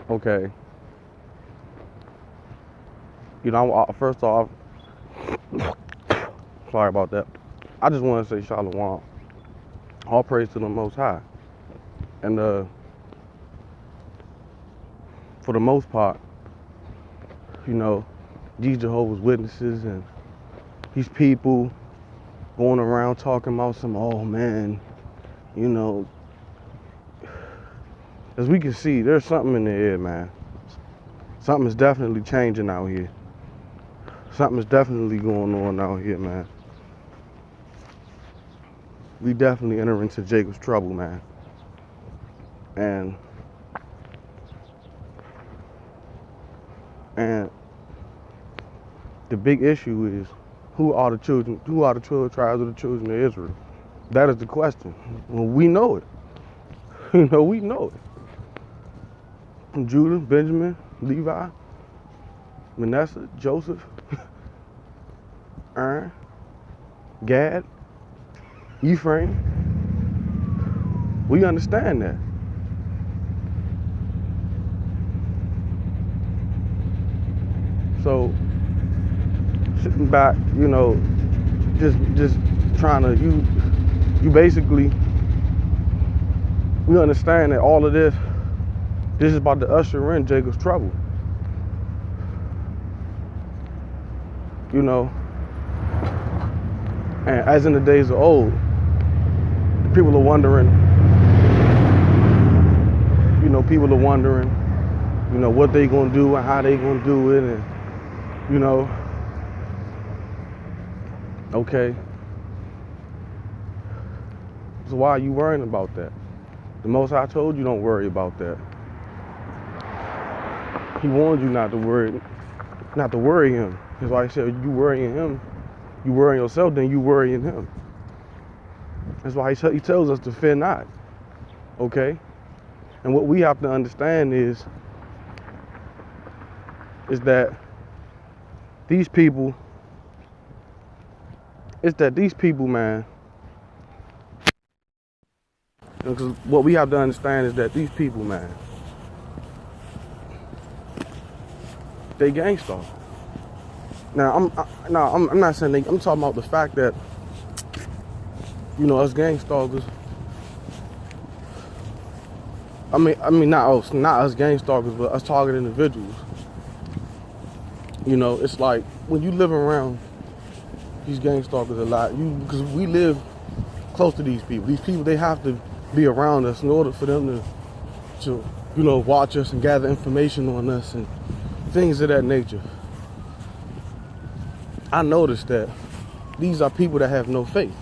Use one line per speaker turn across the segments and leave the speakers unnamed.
Okay, you know, first off, sorry about that. I just want to say Shalom. All praise to the Most High. And for the most part, you know, these Jehovah's Witnesses and these people going around talking about some, oh man, you know, as we can see, there's something in the air, man. Something is definitely changing out here. Something is definitely going on out here, man. We definitely enter into Jacob's trouble, man. And the big issue is, who are the 12 tribes of the children of Israel? That is the question. Well, we know it. You know, we know it. Judah, Benjamin, Levi, Manasseh, Joseph, Aaron, Gad, Ephraim. We understand that. So sitting back, you know, just trying to you basically, we understand that all of this is about to usher in Jacob's trouble. You know, and as in the days of old, people are wondering, you know, what they gonna do and how they gonna do it, and you know, okay. So why are you worrying about that? The Most High told you don't worry about that. He warned you not to worry him. That's why he said, you worrying him, you worrying yourself, then you worrying him. That's why he tells us to fear not. Okay? And what we have to understand is that these people, man, because what we have to understand is that these people, man, they gangsta. Now, I'm not saying I'm talking about the fact that, you know, us gangstalkers. I mean, not us gangstalkers, but us targeted individuals. You know, it's like when you live around these gangstalkers a lot, because we live close to these people. These people, they have to be around us in order for them to you know, watch us and gather information on us and things of that nature. I noticed that these are people that have no faith.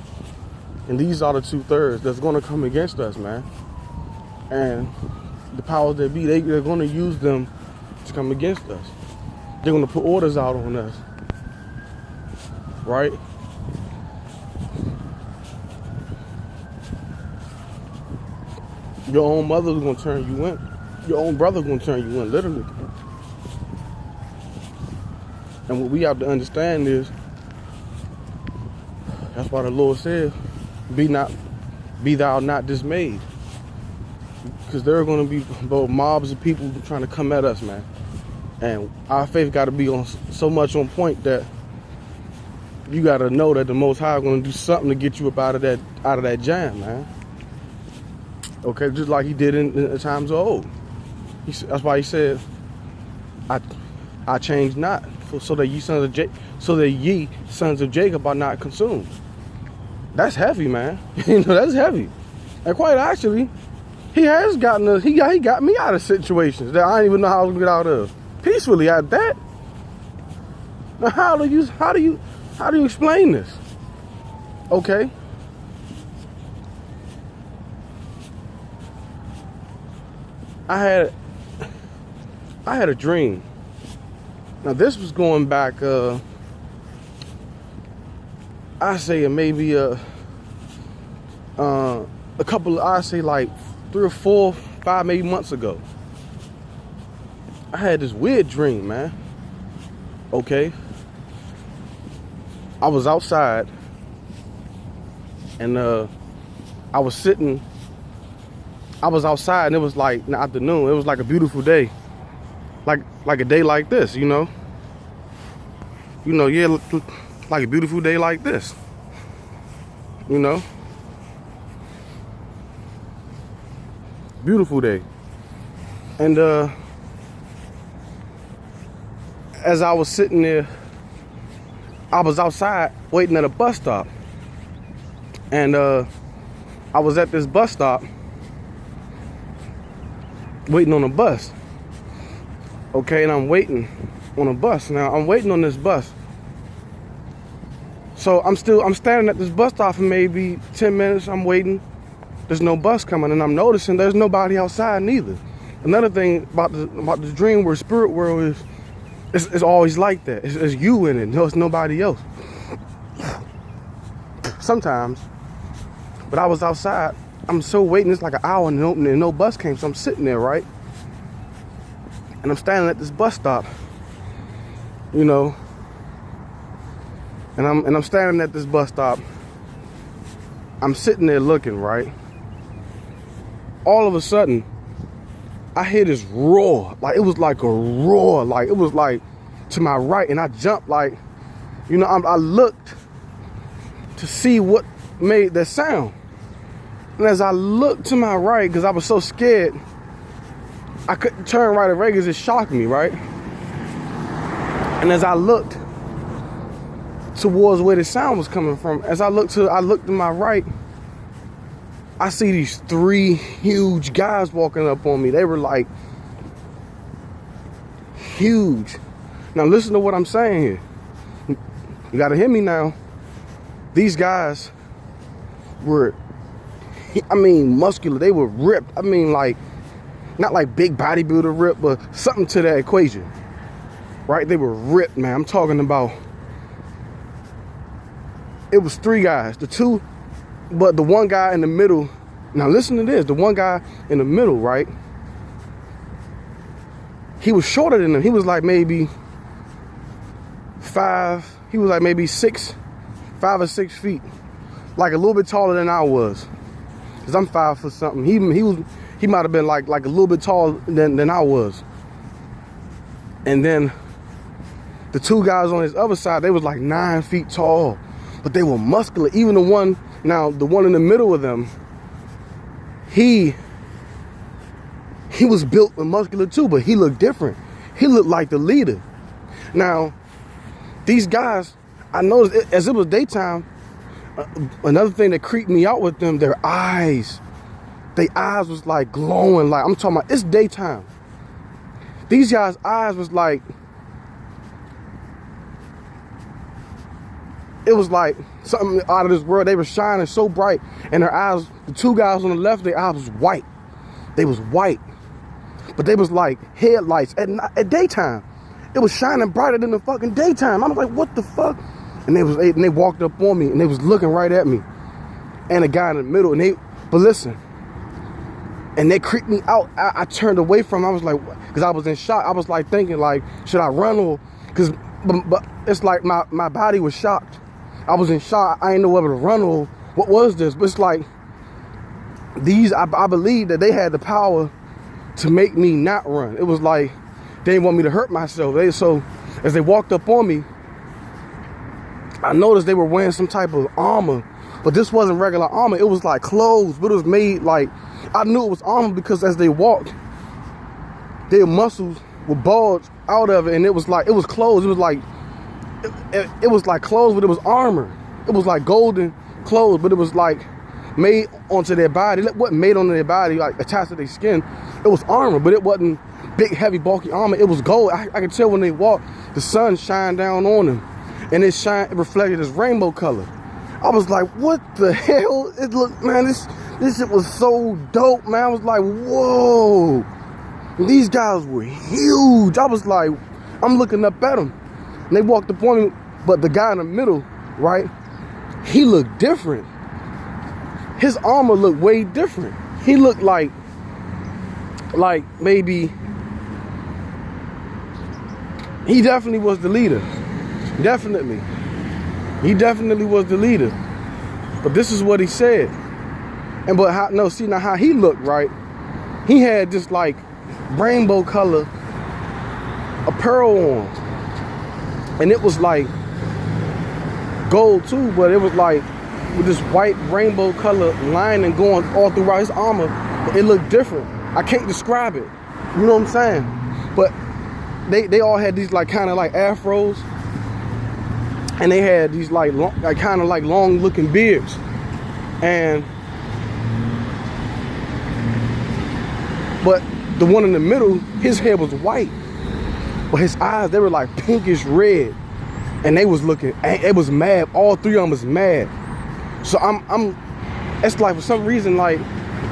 And these are the 2/3 that's going to come against us, man. And the powers that be, they're going to use them to come against us. They're going to put orders out on us. Right? Your own mother's going to turn you in. Your own brother's going to turn you in, literally. And what we have to understand is, that's why the Lord says, be thou not dismayed. Because there are going to be both mobs of people trying to come at us, man. And our faith got to be on so much on point that you got to know that the Most High is going to do something to get you up out of that jam, man. Okay, just like he did in the times of old. That's why he said, I change not, so that ye sons of Jacob are not consumed. That's heavy, man. You know, that's heavy. And quite actually, he has gotten us. He got me out of situations that I didn't even know how to get out of peacefully at that. Now, how do you explain this? Okay. I had a dream. Now this was going back, I say maybe a couple, I say like 3 or 4, 5 maybe months ago. I had this weird dream, man. Okay. I was outside and I was outside and it was like in the afternoon. It was like a beautiful day. like a day like this, you know. Yeah, like a beautiful day like this, you know. Beautiful day. And as I was sitting there, I was outside waiting at a bus stop. And I was at this bus stop waiting on a bus. Okay, and I'm waiting on a bus. Now I'm waiting on this bus. So I'm standing at this bus stop for maybe 10 minutes. I'm waiting. There's no bus coming, and I'm noticing there's nobody outside neither. Another thing about the dream world, spirit world is it's always like that. It's you in it. No, it's nobody else. Sometimes. But I was outside. I'm so waiting. It's like an hour and no bus came. So I'm sitting there, right? And I'm standing at this bus stop, you know. And I'm standing at this bus stop. I'm sitting there looking, right? All of a sudden, I hear this roar. Like, it was like a roar. Like, it was like to my right. And I jumped, like, you know, I looked to see what made that sound. And as I looked to my right, because I was so scared, I couldn't turn right away because it shocked me, right? And as I looked towards where the sound was coming from, as I looked to my right, I see these 3 huge guys walking up on me. They were like huge. Now listen to what I'm saying here. You gotta hear me now. These guys were, I mean, muscular. They were ripped. I mean, like, not like big bodybuilder ripped, but something to that equation, right? They were ripped, man. I'm talking about, it was 3 guys. But the one guy in the middle, now listen to this, the one guy in the middle, right? He was shorter than them. He was like maybe 5, he was like maybe 5 or 6 feet. Like a little bit taller than I was. Cause I'm 5 foot something. He might have been like a little bit taller than I was. And then the 2 guys on his other side, they was like 9 feet tall, but they were muscular. Even the one in the middle of them, he was built and muscular too, but he looked different. He looked like the leader. Now, these guys, I noticed as it was daytime, another thing that creeped me out with them, their eyes was like glowing. Like, I'm talking about, it's daytime. These guys' eyes was like, it was like something out of this world. They were shining so bright, and their eyes, the 2 guys on the left, their eyes was white. They was white, but they was like headlights at daytime. It was shining brighter than the fucking daytime. I was like, what the fuck? And they walked up on me, and they was looking right at me, and a guy in the middle, but listen, and they creeped me out. I turned away from them. I was like, because I was in shock. I was like thinking, like, should I run? Or but it's like my body was shocked. I was in shock. I didn't know whether to run or what was this. But it's like I believe that they had the power to make me not run. It was like they didn't want me to hurt myself. So as they walked up on me, I noticed they were wearing some type of armor, but this wasn't regular armor. It was like clothes, but it was made like, I knew it was armor because as they walked, their muscles were bulged out of it, and it was like, it was clothes. It was like, it was like clothes, but it was armor. It was like golden clothes, but it was like made onto their body. It wasn't made onto their body, like attached to their skin. It was armor, but it wasn't big, heavy, bulky armor. It was gold. I could tell when they walked, the sun shined down on them, and it reflected this rainbow color. I was like, what the hell? It looked, man, this shit was so dope, man. I was like, whoa. These guys were huge. I was like, I'm looking up at them. And they walked up on me, but the guy in the middle, right, he looked different. His armor looked way different. He looked like maybe, he definitely was the leader. Definitely. He definitely was the leader. But this is what he said. And but how he looked, right? He had this like rainbow color pearl on. And it was like gold too, but it was like with this white rainbow color lining going all throughout his armor. But it looked different. I can't describe it. You know what I'm saying? But they all had these like kind of like afros, and they had these like kind of like long looking beards. And but the one in the middle, his hair was white, but his eyes, they were like pinkish red, and they was looking, it was mad. All three of them was mad. So it's like for some reason, like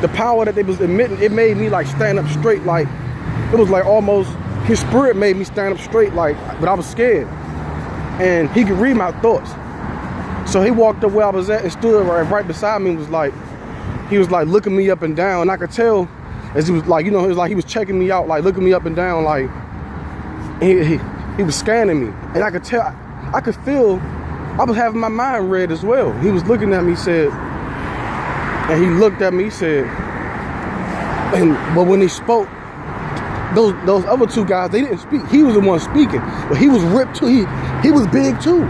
the power that they was emitting, it made me like stand up straight. Like it was like almost his spirit made me stand up straight, like, but I was scared. And he could read my thoughts. So he walked up where I was at and stood right beside me and was like, he was like looking me up and down. And I could tell as he was like, you know, it was like he was checking me out, like looking me up and down, like he was scanning me. And I could tell, I could feel, I was having my mind read as well. He was looking at me, said, and he looked at me, said, but when he spoke, those other two guys, they didn't speak. He was the one speaking, but he was ripped too. He was big too,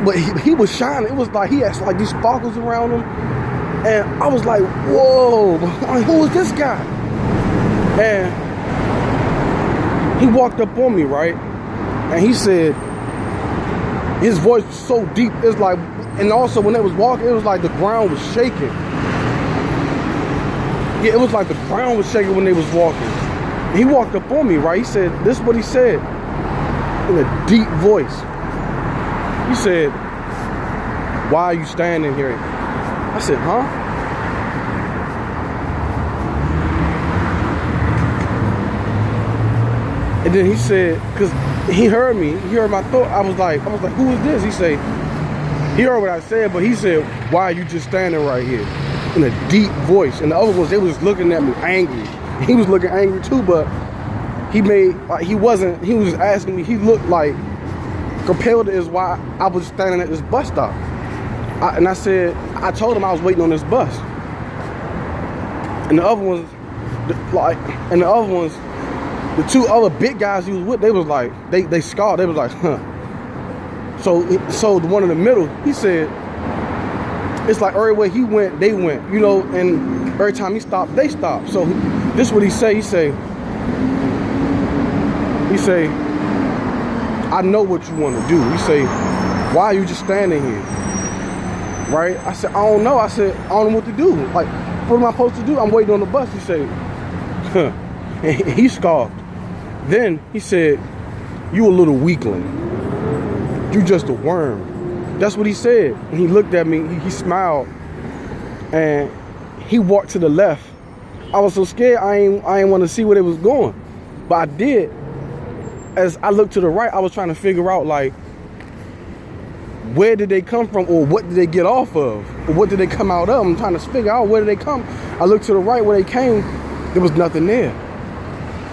but he was shining. It was like he had like these sparkles around him, and I was like, whoa, who is this guy? And he walked up on me, right? And he said, his voice was so deep. It's like, and also when they was walking, it was like the ground was shaking. Yeah, it was like the ground was shaking when they was walking. And he walked up on me, right? He said, this is what he said in a deep voice. He said, why are you standing here? I said, huh? And then he said, because he heard me, he heard my thought. I was like, who is this? He said, he heard what I said, but he said, why are you just standing right here? In a deep voice. And the other ones, they was looking at me angry. He was looking angry too, but he was asking me, he looked like compelled is why I was standing at this bus stop. And I said, I told him I was waiting on this bus. And the other ones, the two other big guys he was with, they was like, they scarred, they was like, huh. So the one in the middle, he said, it's like everywhere he went, they went, you know, and every time he stopped, they stopped. So this is what he say, he say, I know what you want to do. He say, why are you just standing here? Right? I said, I don't know. I said, I don't know what to do. Like, what am I supposed to do? I'm waiting on the bus. He said, huh. And he scoffed. Then he said, you a little weakling. You just a worm. That's what he said. And he looked at me, he smiled, and he walked to the left. I was so scared, I ain't want to see where it was going. But I did. As I looked to the right, I was trying to figure out, like, where did they come from, or what did they get off of, or what did they come out of? I'm trying to figure out where did they come. I looked to the right where they came, there was nothing there.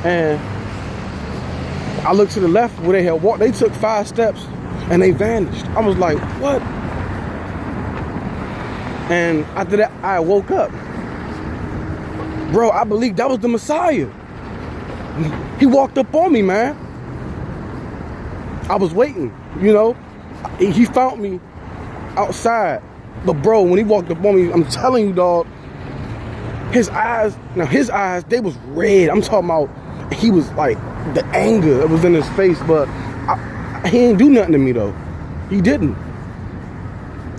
And I looked to the left where they had walked. They took 5 steps and they vanished. I was like, what? And after that, I woke up. Bro, I believe that was the Messiah. He walked up on me, man. I was waiting, you know. He found me outside. But bro, when he walked up on me, I'm telling you, dog, his eyes, they was red. I'm talking about, he was like, the anger that was in his face, but he ain't do nothing to me though. He didn't.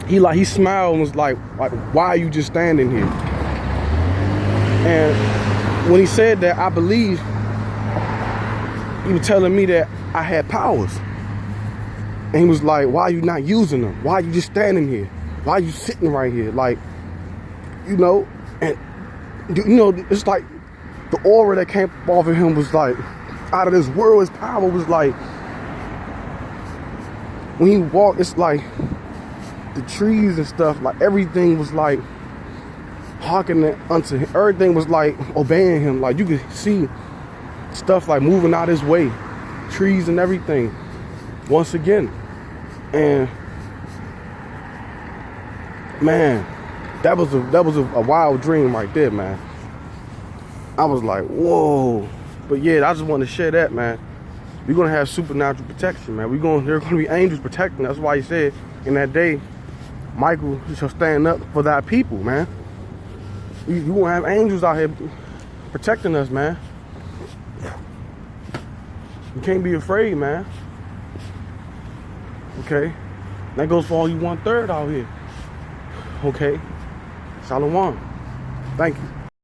He smiled and was like, why are you just standing here? And when he said that, I believe he was telling me that I had powers. And he was like, why are you not using them? Why are you just standing here? Why are you sitting right here? Like, you know, and you know, it's like the aura that came off of him was like out of this world. His power was like, when he walked, it's like the trees and stuff, like everything was like hearkening unto him. Everything was like obeying him. Like you could see stuff like moving out his way, trees and everything. Once again, and man, that was a wild dream right there, man. I was like, whoa. But yeah, I just want to share that, man. We're gonna have supernatural protection, man. There are gonna be angels protecting us. That's why he said in that day, Michael shall stand up for thy people, man. You gonna have angels out here protecting us, man. You can't be afraid, man. Okay? That goes for all you 1/3 out here. Okay? Shalom. Thank you.